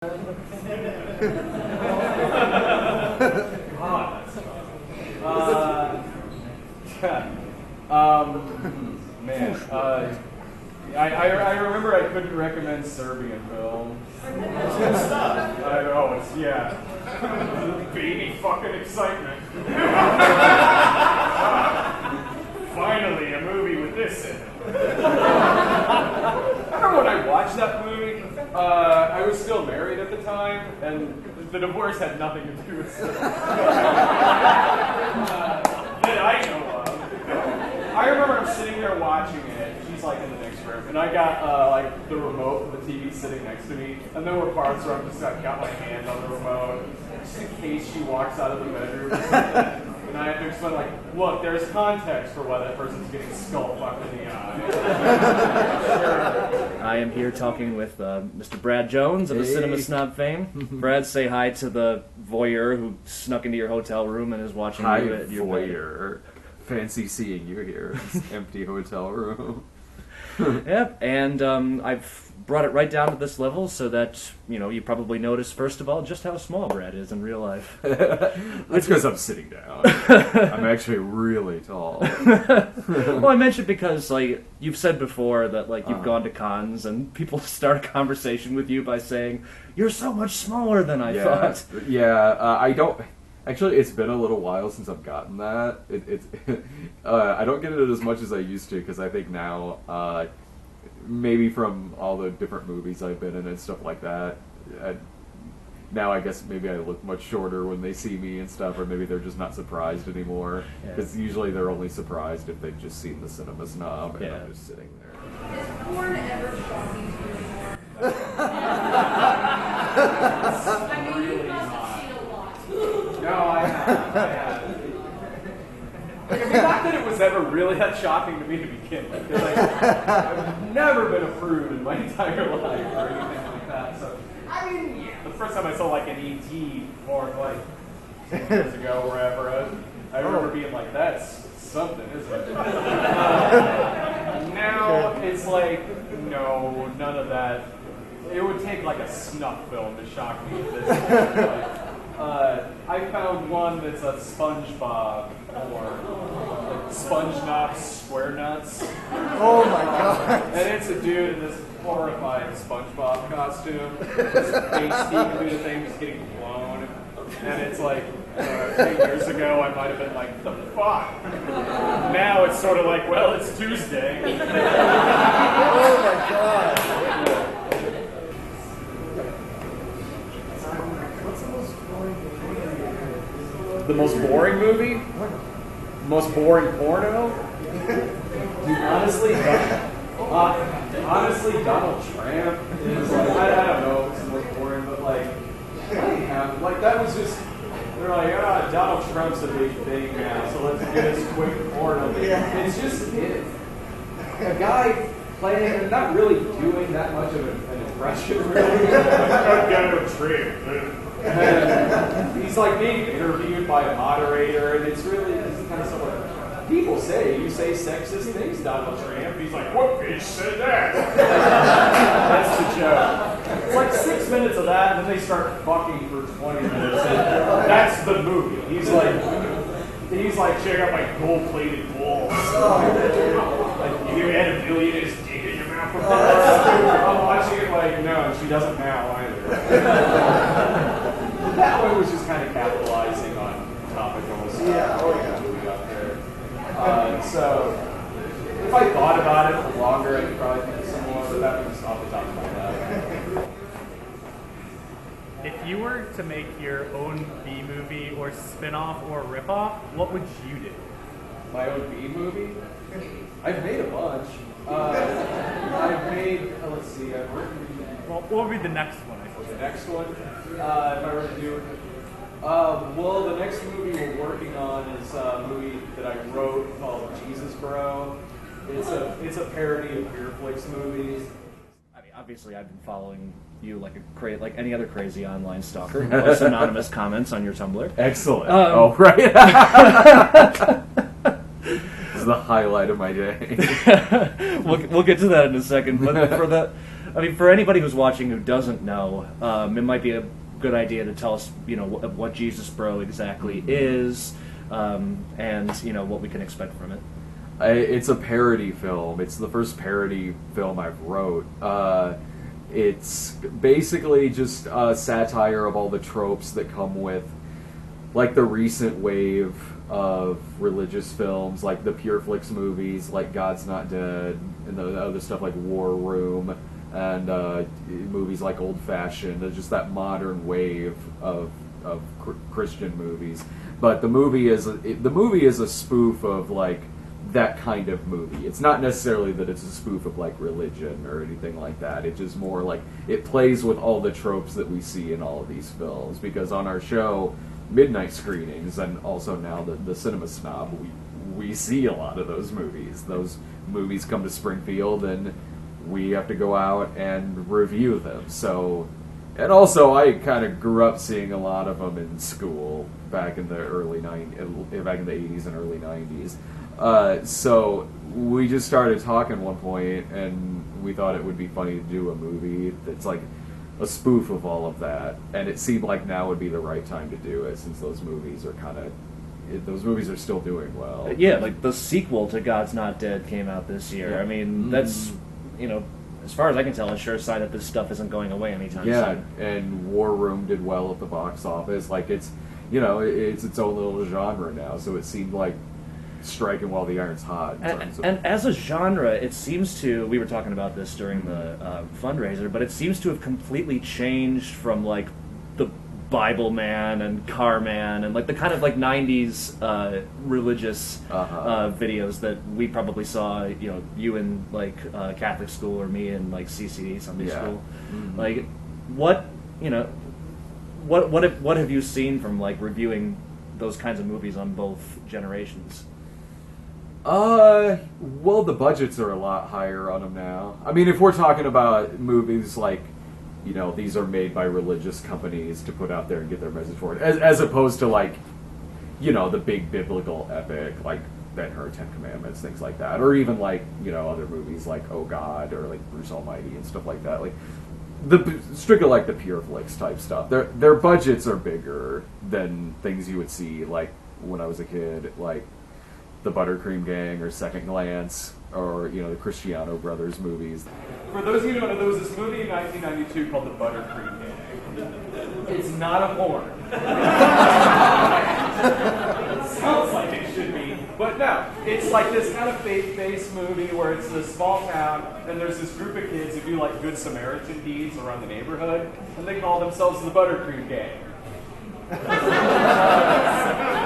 I remember I couldn't recommend Serbian film. Baby fucking excitement. Finally, a movie with this in it. I remember when I watched that movie, I was still married at the time, and the divorce had nothing to do with it. That I know of. I remember I'm sitting there watching it, she's like in the next room, and I got like the remote for the TV sitting next to me, and there were parts where I'm just got my hand on the remote, just in case she walks out of the bedroom. And I have to explain, like, look, there's context for why that person's getting skull fucked in the eye. I am here talking with Mr. Brad Jones of the Cinema Snob fame. Brad, say hi to the voyeur who snuck into your hotel room and is watching you at your voyeur. Bed. Fancy seeing you here in this empty hotel room. Yep, and I've brought it right down to this level so that, you probably notice, first of all, just how small Brad is in real life. That's because I'm sitting down. I'm actually really tall. Well, I mentioned because, like, you've said before that, like, you've gone to cons and people start a conversation with you by saying, "You're so much smaller than I thought." Yeah, I don't... Actually, it's been a little while since I've gotten that. I don't get it as much as I used to, because I think now, maybe from all the different movies I've been in and stuff like that, now I guess maybe I look much shorter when they see me and stuff, or maybe they're just not surprised anymore, because usually they're only surprised if they've just seen the Cinema Snob, and I'm just sitting there. Has porn ever shocking you anymore? I mean, you must have seen a lot. No, I haven't. Like, I mean, not that it was ever really that shocking to me to begin with, because I've never been a prude in my entire life or anything like that. So, I mean, the first time I saw like an E.T. porn, like 10 years ago or wherever, I remember being like, "That's something, isn't it?" Now it's like, no, none of that. It would take like a snuff film to shock me at this point. Like, I found one that's a SpongeBob or like Sponge Nuts, Square Nuts. Oh my god! And it's a dude in this horrifying SpongeBob costume. His face can do the thing, just getting blown. And it's like, 3 years ago, I might have been like, the fuck? Now it's sort of like, well, it's Tuesday. Oh my god! The most boring movie? Most boring porno? Dude, honestly, Donald Trump is like, I don't know if it's the most boring, but like that was just, they're like, Donald Trump's a big thing now, so let's get this quick porno. It's just it. A guy playing and not really doing that much of an impression, really. Donald Trump. And he's like being interviewed by a moderator, and it's really kind of somewhat. People say you say sexist things, Donald Trump. He's like, "What bitch said that?" That's the joke. It's like 6 minutes of that, and then they start fucking for 20 minutes. And that's the movie. He's like, check out my gold-plated balls. Like, you had a billionaire's dick in your mouth before. I'm watching it like, no, she doesn't now either. That one was just kind of capitalizing on topical stuff. Yeah, oh yeah. Up there. So, if I thought about it for longer, I could probably think of some more, but that was off the top of my head. If you were to make your own B-movie or spin-off or rip-off, what would you do? My own B-movie? I've made a bunch. I've made, let's see, I've written... Well, what would be the next one, I suppose? The next one, if I were to do, well, the next movie we're working on is a movie that I wrote called Jesus Bro. It's a parody of Beer Flicks movies. I mean, obviously, I've been following you like any other crazy online stalker who posts anonymous comments on your Tumblr. Excellent. Right. This is the highlight of my day. We'll get to that in a second, but for I mean, for anybody who's watching who doesn't know, it might be a good idea to tell us, what Jesus Bro exactly is, and what we can expect from it. It's a parody film. It's the first parody film I've wrote. It's basically just a satire of all the tropes that come with, like, the recent wave of religious films, like the Pure Flix movies, like God's Not Dead, and the other stuff like War Room, and movies like Old Fashioned. Just that modern wave of Christian movies. But the movie is a spoof of, like, that kind of movie. It's not necessarily that it's a spoof of, like, religion or anything like that. It's just more like it plays with all the tropes that we see in all of these films. Because on our show, midnight screenings, and also now the Cinema Snob, we see a lot of those movies. Those movies come to Springfield, and we have to go out and review them. So, and also I kind of grew up seeing a lot of them in school back in the back in the 80s and early 90s. So we just started talking at one point, and we thought it would be funny to do a movie that's like a spoof of all of that, and it seemed like now would be the right time to do it, since those movies are still doing well. Yeah, like the sequel to God's Not Dead came out this year. I mean, that's, as far as I can tell, a sure sign that this stuff isn't going away anytime soon. And War Room did well at the box office. Like, it's its own little genre now, so it seemed like striking while the iron's hot. And as a genre, it seems to, we were talking about this during the fundraiser, but it seems to have completely changed from, like, the Bible Man and Car Man and, like, the kind of, like, 90s religious videos that we probably saw, you in, like, Catholic school, or me in, like, CCD, Sunday school. Mm-hmm. Like, what have you seen from, like, reviewing those kinds of movies on both generations? Well, the budgets are a lot higher on them now. I mean, if we're talking about movies like, these are made by religious companies to put out there and get their message forward, as opposed to, like, the big biblical epic, like Ben-Hur, Ten Commandments, things like that, or even, like, other movies like Oh God, or like Bruce Almighty and stuff like that, like strictly like the Pure Flix type stuff. Their budgets are bigger than things you would see, like, when I was a kid, like the Buttercream Gang or Second Glance, or the Cristiano Brothers movies. For those of you who don't know, there was this movie in 1992 called The Buttercream Gang. It's not a porn. It sounds like it should be, but no. It's like this kind of faith-based movie where it's a small town, and there's this group of kids who do, like, good Samaritan deeds around the neighborhood, and they call themselves the Buttercream Gang.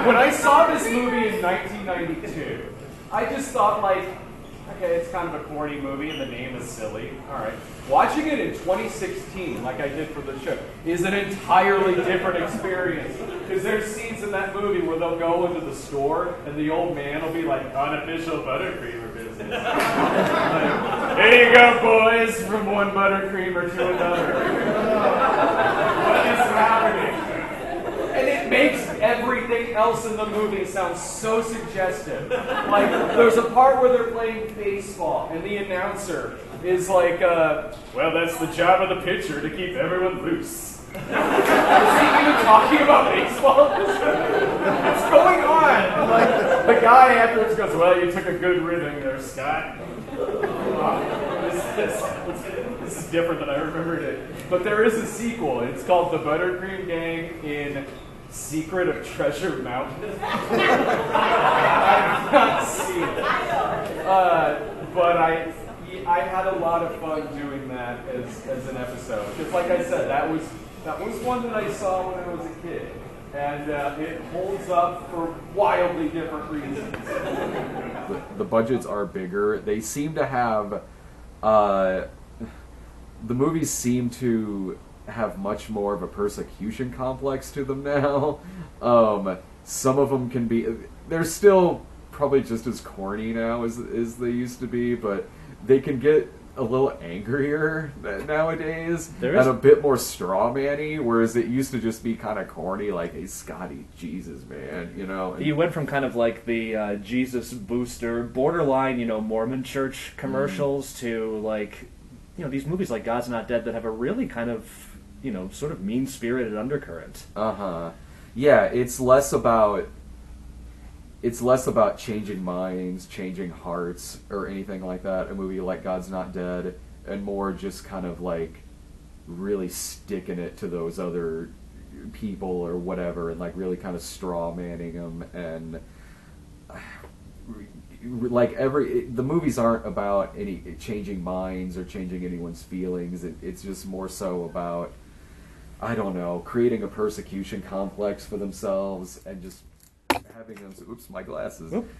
When I saw this movie in 1992, I just thought, like, okay, it's kind of a corny movie and the name is silly. All right. Watching it in 2016, like I did for the show, is an entirely different experience. Because there's scenes in that movie where they'll go into the store and the old man will be like, unofficial buttercreamer business. Like, here you go, boys, from one buttercreamer to another. What is happening? And it makes everything else in the movie sound so suggestive. Like, there's a part where they're playing baseball, and the announcer is like, well, that's the job of the pitcher, to keep everyone loose. Is he even talking about baseball? What's going on? And, like, the guy afterwards goes, well, you took a good ribbon there, Scott. This is different than I remembered it. But there is a sequel. It's called The Buttercream Gang in Secret of Treasure Mountain. I've not seen it. But I had a lot of fun doing that as an episode. Because, like I said, that was one that I saw when I was a kid. And it holds up for wildly different reasons. The budgets are bigger. They seem to have... the movies seem to have much more of a persecution complex to them now. Some of them can be... They're still probably just as corny now as they used to be, but they can get a little angrier nowadays and a bit more straw-man-y, whereas it used to just be kind of corny, like, hey, Scotty, Jesus, man, And you went from kind of like the Jesus booster, borderline, Mormon church commercials to, like, these movies like God's Not Dead that have a really kind of, sort of mean-spirited undercurrent. Yeah, it's less about changing minds, changing hearts, or anything like that. A movie like God's Not Dead, and more just kind of like really sticking it to those other people or whatever, and like really kind of straw manning them, and like the movies aren't about any changing minds or changing anyone's feelings. It's just more so about, I don't know, creating a persecution complex for themselves and just having them,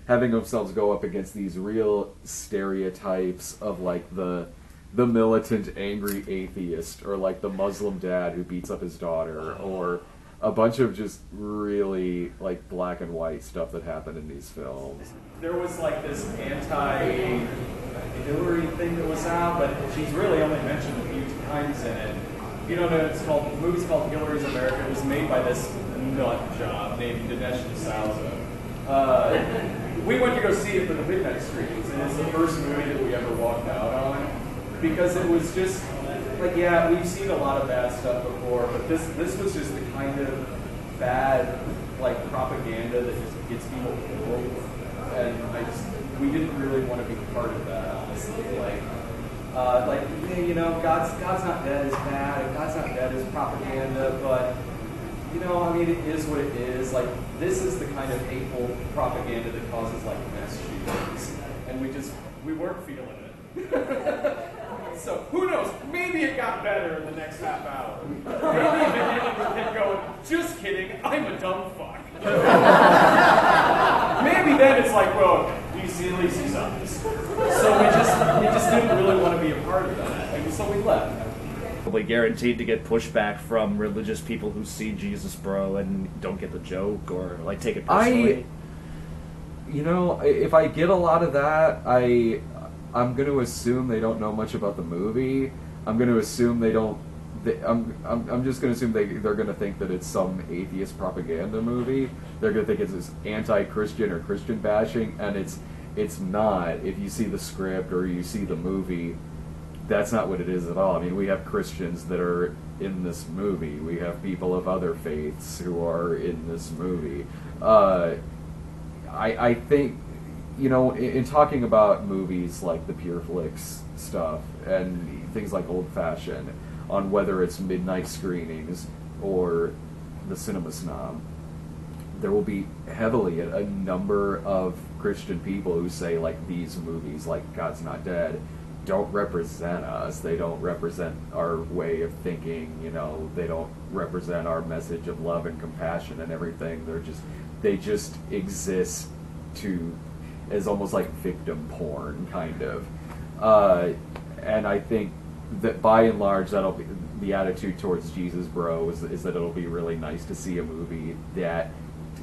having themselves go up against these real stereotypes of like the militant angry atheist, or like the Muslim dad who beats up his daughter, or a bunch of just really like black and white stuff that happened in these films. There was like this anti-Hillary thing that was out, but she's really only mentioned a few times in it. You know, the movie's called Hillary's America. It was made by this nut job named Dinesh D'Souza. We went to go see it for the midnight screenings, and it's the first movie that we ever walked out on, because it was just like, yeah, we've seen a lot of bad stuff before, but this was just the kind of bad like propaganda that just gets people killed, and we didn't really want to be part of that, honestly. God's Not Dead is bad, and God's Not Dead is propaganda, but it is what it is. Like, this is the kind of hateful propaganda that causes like mass shootings, and we weren't feeling it. So who knows? Maybe it got better in the next half hour. Maybe the ending with him going, "Just kidding, I'm a dumb fuck." Maybe then it's like, well, you see, at least he's honest. So we just didn't really want to be a part of that, and so we left. Probably guaranteed to get pushback from religious people who see Jesus Bro and don't get the joke or like take it personally. If I get a lot of that, I'm going to assume they don't know much about the movie. I'm going to assume I'm just going to assume they're going to think that it's some atheist propaganda movie. They're going to think it's this anti-Christian or Christian bashing, and it's not. If you see the script or you see the movie, that's not what it is at all. I mean, we have Christians that are in this movie. We have people of other faiths who are in this movie. I think, in talking about movies like the Pure Flix stuff and things like Old Fashioned, on whether it's midnight screenings or the Cinema Snob, there will be heavily a number of Christian people who say, like, these movies, like God's Not Dead, don't represent us. They don't represent our way of thinking. They don't represent our message of love and compassion and everything. They just exist as almost like victim porn, kind of. And I think that by and large, that'll be the attitude towards Jesus Bro, is that it'll be really nice to see a movie that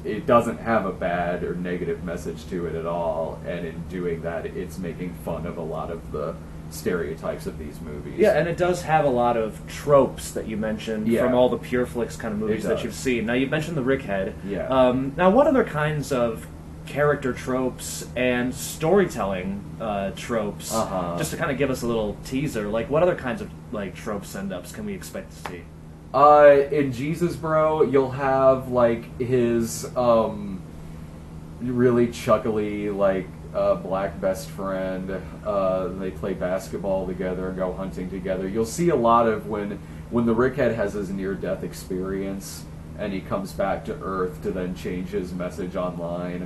it doesn't have a bad or negative message to it at all, and in doing that, it's making fun of a lot of the stereotypes of these movies. Yeah, and it does have a lot of tropes that you mentioned from all the Pure Flix kind of movies that you've seen. Now, you mentioned the Rickhead. Yeah. Now, what other kinds of character tropes and storytelling tropes, just to kind of give us a little teaser, like what other kinds of like trope send-ups can we expect to see? In Jesus Bro, you'll have like his really chuckly like black best friend. They play basketball together and go hunting together. You'll see a lot of when the Rickhead has his near-death experience and he comes back to Earth to then change his message online.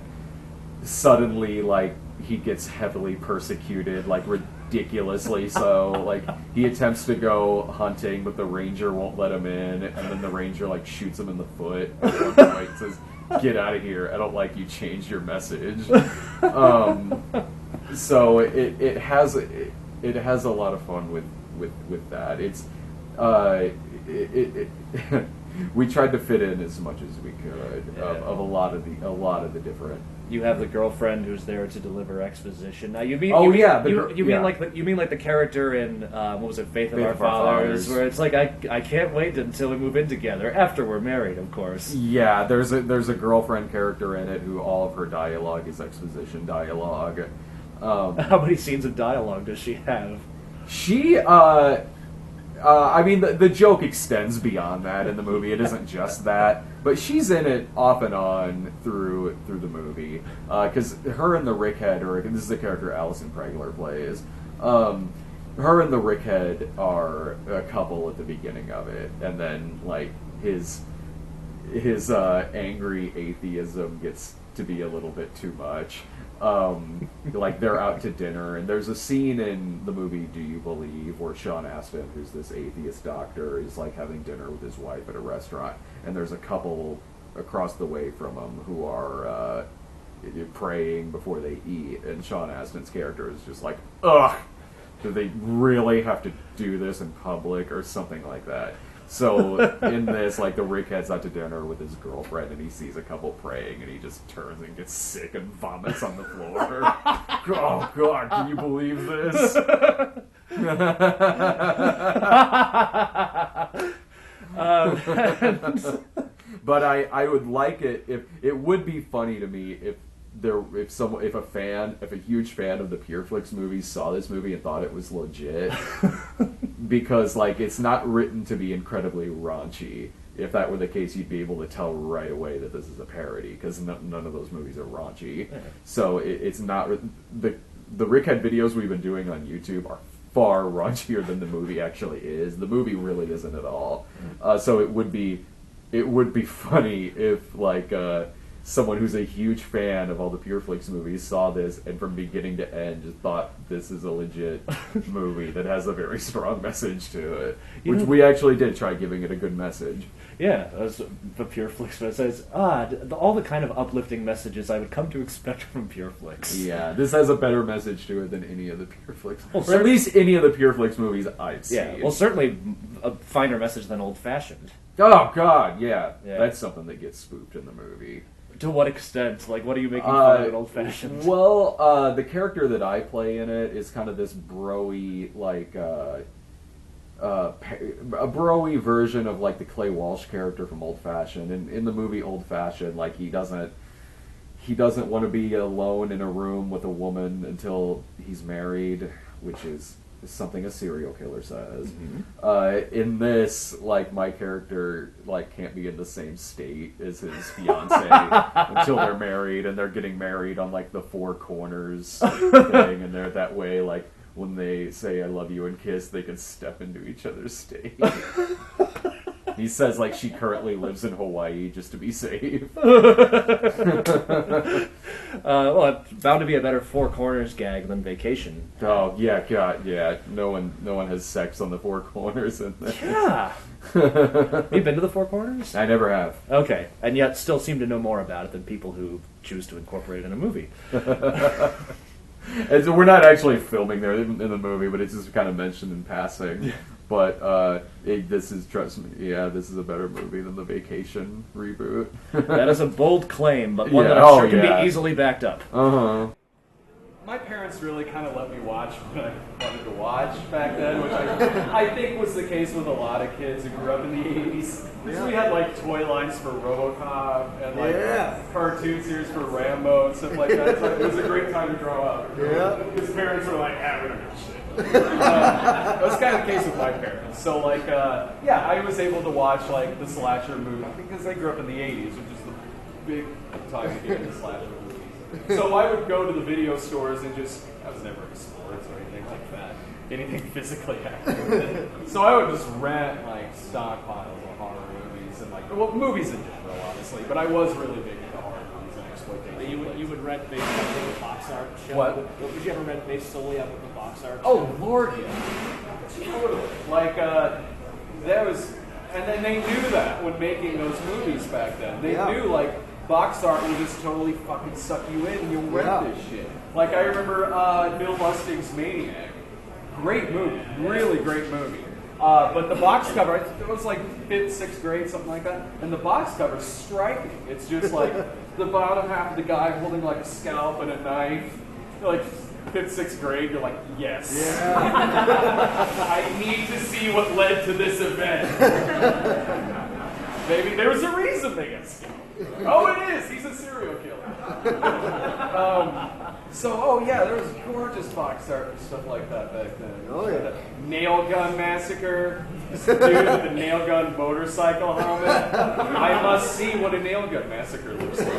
Suddenly, like, he gets heavily persecuted, like ridiculously so. Like, he attempts to go hunting, but the ranger won't let him in, and then the ranger like shoots him in the foot at one point and says, "Get out of here! I don't like you. Changed your message." So it has a lot of fun with that. It's we tried to fit in as much as we could of a lot of the different. You have the girlfriend who's there to deliver exposition. Now you mean like the character in what was it, Faith of Our Fathers, where it's like I can't wait until we move in together after we're married, of course. Yeah, there's a girlfriend character in it who all of her dialogue is exposition dialogue. How many scenes of dialogue does she have? She, I mean, the joke extends beyond that in the movie. It isn't just that, but she's in it off and on through the movie. Because her and the Rickhead, or this is the character Alison Pregler plays. Her and the Rickhead are a couple at the beginning of it, and then like his angry atheism gets to be a little bit too much. Like they're out to dinner, and there's a scene in the movie Do You Believe where Sean Astin, who's this atheist doctor, is like having dinner with his wife at a restaurant, and there's a couple across the way from him who are praying before they eat, and Sean Astin's character is just like, ugh, do they really have to do this in public or something like that? So in this, like, the Rickhead's out to dinner with his girlfriend, and he sees a couple praying, and he just turns and gets sick and vomits on the floor. Oh God, can you believe this? But I would like it if it would be funny to me if a huge fan of the PureFlix movies saw this movie and thought it was legit, because like it's not written to be incredibly raunchy. If that were the case, you'd be able to tell right away that this is a parody, because none of those movies are raunchy. So it's not the Rickhead videos we've been doing on YouTube are far raunchier than the movie actually is. The movie really isn't at all. So it would be funny if like someone who's a huge fan of all the PureFlix movies saw this and from beginning to end just thought this is a legit movie that has a very strong message to it, which we actually did try giving it a good message. Yeah, that's the PureFlix message. All the kind of uplifting messages I would come to expect from PureFlix. Yeah, this has a better message to it than any of the PureFlix, well, or at least any of the PureFlix movies I've seen. Yeah, well, certainly a finer message than Old Fashioned. Oh God, yeah, that's something that gets spoofed in the movie. To what extent? Like, what are you making fun of in Old Fashioned? Well, the character that I play in it is kind of this bro-y, like, a bro-y version of, like, the Clay Walsh character from Old Fashioned. And in the movie Old Fashioned, like, he doesn't want to be alone in a room with a woman until he's married, which is something a serial killer says. Mm-hmm. In this, like, my character like can't be in the same state as his fiance until they're married, and they're getting married on like the Four Corners thing, and they're that way. Like when they say "I love you" and kiss, they can step into each other's state. He says like she currently lives in Hawaii just to be safe. Well, it's bound to be a better Four Corners gag than Vacation. Oh yeah, God, yeah. No one has sex on the Four Corners in this. Yeah. Have you been to the Four Corners? I never have. Okay, and yet still seem to know more about it than people who choose to incorporate it in a movie. And so we're not actually filming there in the movie, but it's just kind of mentioned in passing. But this is, trust me, this is a better movie than the Vacation reboot. That is a bold claim, but one that I'm sure can be easily backed up. My parents really kind of let me watch what I wanted to watch back then, which I think was the case with a lot of kids who grew up in the 80s. Because we had like toy lines for RoboCop and like cartoon series for Rambo and stuff like that. So it was a great time to grow up. His parents were like, we don't give a shit. That was kind of the case with my parents. So like, I was able to watch like the slasher movie because I grew up in the 80s, which is the big time to get into slasher movies. So I would go to the video stores and I was never into sports or anything like that, anything physically active. So I would just rent like stockpiles of horror movies and movies in general, honestly. But I was really big into horror movies and exploitation. You would rent based on the box art show? What? Would you ever rent based solely on the box art show? Oh, Lord, yeah. Totally. Like, that was, and then they knew that when making those movies back then. They knew, like, box art will just totally fucking suck you in and you'll rent this shit. Like, I remember Bill Lustig's Maniac. Great movie. Really great movie. But the box cover, it was like 5th, 6th grade, something like that. And the box cover's striking. It's just like the bottom half of the guy holding like a scalp and a knife. You're like 5th, 6th grade, you're like, yes. I need to see what led to this event. Maybe there's a reason they get stoned. Oh, it is. He's a serial killer. There was gorgeous box art and stuff like that back then. Oh, yeah. Nail Gun Massacre. This dude with the nail gun motorcycle helmet. I must see what a nail gun massacre looks like.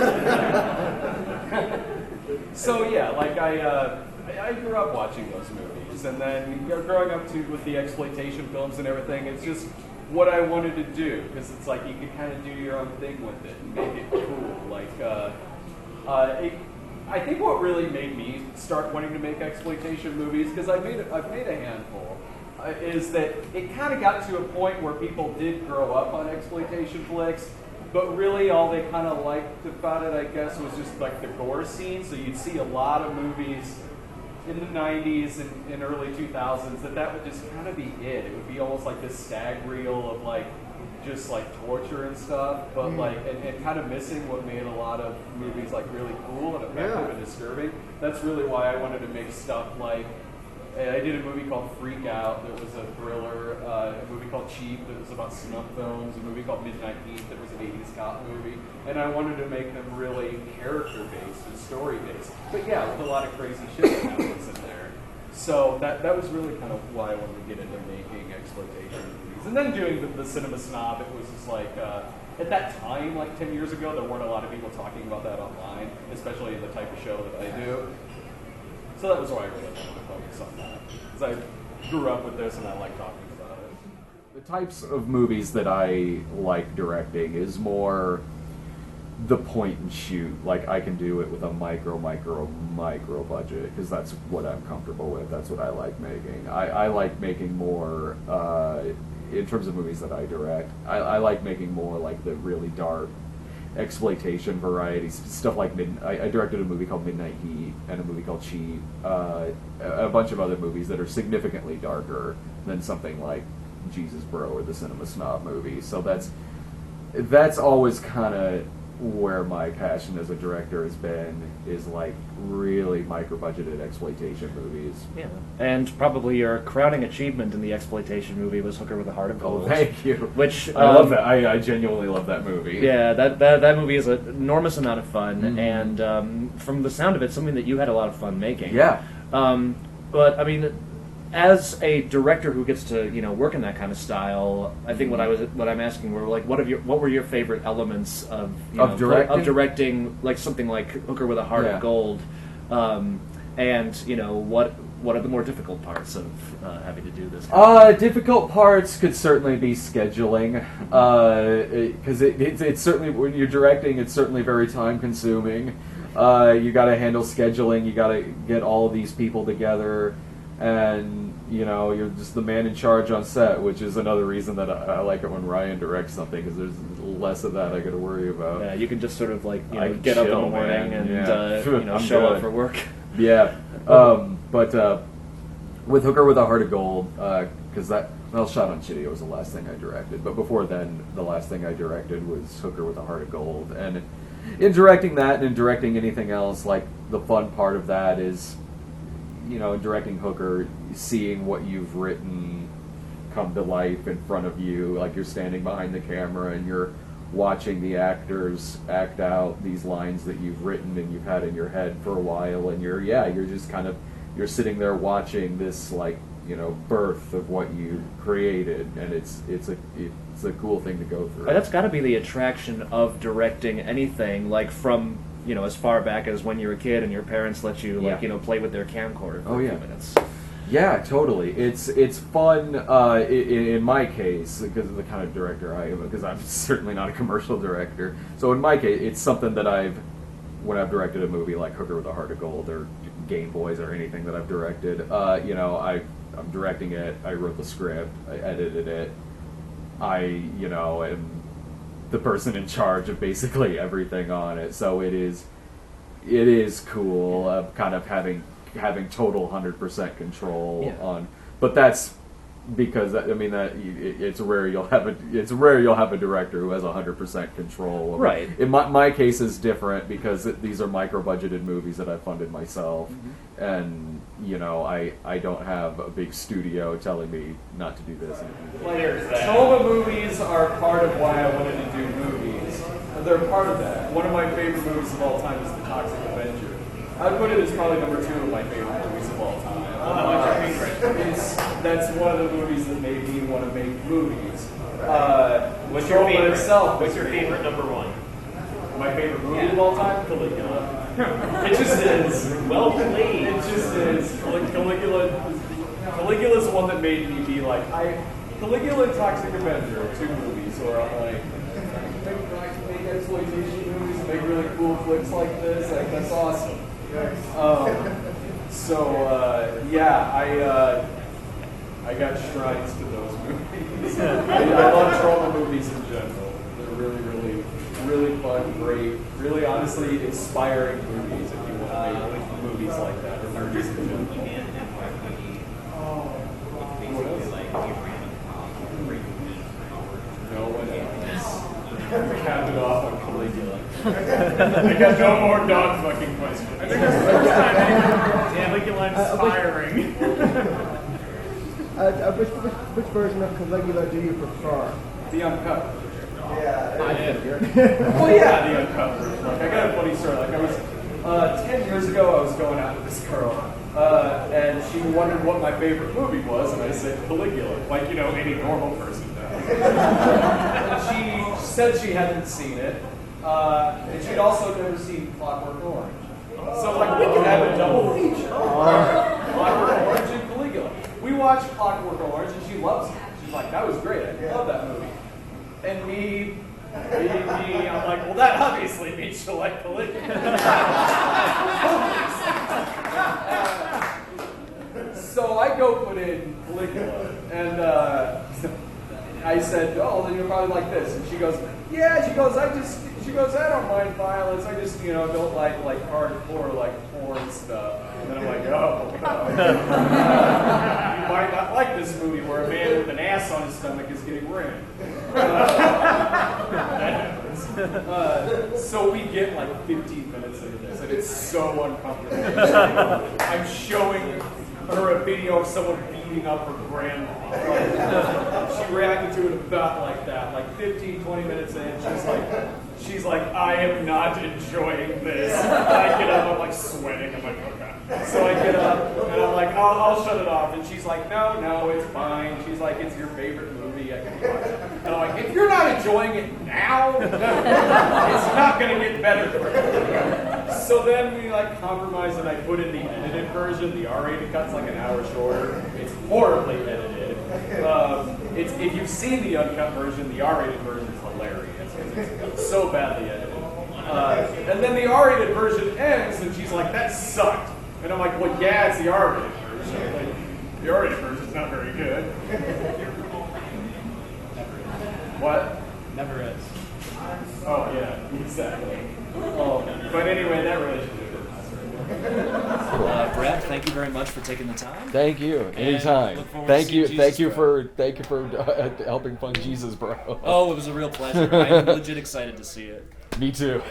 I grew up watching those movies, and then growing up with the exploitation films and everything, it's just what I wanted to do, because it's like you could kind of do your own thing with it and make it cool. I think what really made me start wanting to make exploitation movies, because I've made a handful, is that it kind of got to a point where people did grow up on exploitation flicks, but really all they kind of liked about it, I guess, was just like the gore scene. So you'd see a lot of movies in the 90s and early 2000s that would just kind of be it. It would be almost like this stag reel of like just like torture and stuff, but and kind of missing what made a lot of movies like really cool and effective and disturbing. That's really why I wanted to make stuff like, I did a movie called Freak Out that was a thriller, a movie called Cheap that was about snuff films, a movie called Midnight Heat that was an 80s cop movie, and I wanted to make them really character-based and story-based, but yeah, with a lot of crazy shit that happens in there. So that was really kind of why I wanted to get into making exploitation movies. And then doing the Cinema Snob, it was just like, at that time, like 10 years ago, there weren't a lot of people talking about that online, especially in the type of show that I do. So that was why I really wanted to focus on that, because I grew up with this and I like talking about it. The types of movies that I like directing is more the point and shoot. Like, I can do it with a micro budget, because that's what I'm comfortable with. That's what I like making. I like making more, in terms of movies that I direct, I like making more like the really dark exploitation variety stuff. Like I directed a movie called Midnight Heat and a movie called Cheat, a bunch of other movies that are significantly darker than something like Jesus Bro or the Cinema Snob movie. So that's always kind of where my passion as a director has been, is like really micro-budgeted exploitation movies. Yeah, and probably your crowning achievement in the exploitation movie was Hooker with a Heart of Gold. Oh, thank you. Which I love that. I genuinely love that movie. Yeah, that movie is an enormous amount of fun, and from the sound of it, something that you had a lot of fun making. Yeah. But I mean, as a director who gets to work in that kind of style, I think what I'm asking were like, what were your favorite elements of directing like something like Hooker with a Heart of Gold, and what are the more difficult parts of having to do this? Difficult parts could certainly be scheduling, because it's certainly, when you're directing, it's certainly very time consuming. You got to handle scheduling. You got to get all of these people together. And, you're just the man in charge on set, which is another reason that I like it when Ryan directs something, because there's less of that I got to worry about. Yeah, you can just sort of like get up in the morning and show up for work. Yeah, but with Hooker with a Heart of Gold, because Shot on Chitty was the last thing I directed, but before then, the last thing I directed was Hooker with a Heart of Gold. And in directing that and in directing anything else, like, the fun part of that is, in directing Hooker, seeing what you've written come to life in front of you. Like, you're standing behind the camera and you're watching the actors act out these lines that you've written and you've had in your head for a while, and you're just kind of, you're sitting there watching this, like, birth of what you created, and it's a cool thing to go through. That's got to be the attraction of directing anything, like from as far back as when you were a kid and your parents let you play with their camcorder for a few minutes. Yeah, totally. It's fun in my case, because of the kind of director I am, because I'm certainly not a commercial director. So in my case, it's something that when I've directed a movie like Hooker with a Heart of Gold or Game Boys or anything that I've directed, I'm directing it, I wrote the script, I edited it, I am the person in charge of basically everything on it. So it is cool, kind of having total 100% control on. But that's because it's rare you'll have a director who has 100% control. Right. In my case is different because these are micro budgeted movies that I funded myself, and I don't have a big studio telling me not to do this. Troma movies are part of why I wanted to do they're a part of that. One of my favorite movies of all time is The Toxic Avenger. I'd put it as probably number 2 of my favorite movies of all time. That's one of the movies that made me want to make movies. What's your Troma favorite? itself What's is your great. favorite number 1? My favorite movie of all time? Caligula. It just is. Well played. It just is. Caligula's the one that made me be like, Caligula and Toxic Avenger are 2 movies where I'm like, make exploitation movies, make really cool flicks like this. Like, that's awesome. I got shrines to those movies. I love Troma movies in general. They're really, really, really fun, great, really honestly inspiring movies if you want to make movies like that, or movies in general. No one else. Cap it off on Caligula. I got no more dog fucking questions. I think that's the first time Caligula inspiring. Which version of Caligula do you prefer? The uncut. Yeah. Well, yeah, the uncut version. Like, I got a funny story. Like, I was 10 years ago, I was going out with this girl, and she wondered what my favorite movie was, and I said Caligula, like any normal person does. And she said she hadn't seen it, and she'd also never seen Clockwork Orange. So like, we can have a double feature. Clockwork Orange and Caligula. We watched Clockwork Orange, and she loves it. She's like, that was great. I love that movie. And me, I'm like, well, that obviously means she'll like Caligula. So I go put in Caligula, and I said, oh, then you'll probably like this. And she goes, yeah, she goes, I don't mind violence. I just, don't like hardcore, like porn stuff. And then I'm like, oh. You might not like this movie where a man with an ass on his stomach is getting rammed. That happens. So we get like 15 minutes into this, and it's so uncomfortable. I'm showing her a video of someone beating up her grandma. She reacted to it about like that, like 15, 20 minutes in. She's like, I am not enjoying this. I get up, I'm like sweating. I'm like, okay. So I get up, and I'm like, I'll shut it off. And she's like, no, it's fine. She's like, it's your favorite movie. I can watch it. And I'm like, if you're not enjoying it now, it's not going to get better for you. So then we like compromise, and I put in the edited version. The R-rated cut's like an hour shorter. It's horribly edited. If you've seen the uncut version, the R-rated version is hilarious. It's so badly edited. And then the R-rated version ends, and she's like, that sucked. And I'm like, well, yeah, it's the R-rated version. Like, the R-rated version's not very good. What? Never is. Oh, yeah, exactly. But anyway, that relationship didn't last very long. Brett, thank you very much for taking the time. Thank you. And Anytime. look forward to Thank seeing you. Jesus, Thank you bro. for helping fund Jesus, bro. Oh, it was a real pleasure. I'm legit excited to see it. Me too.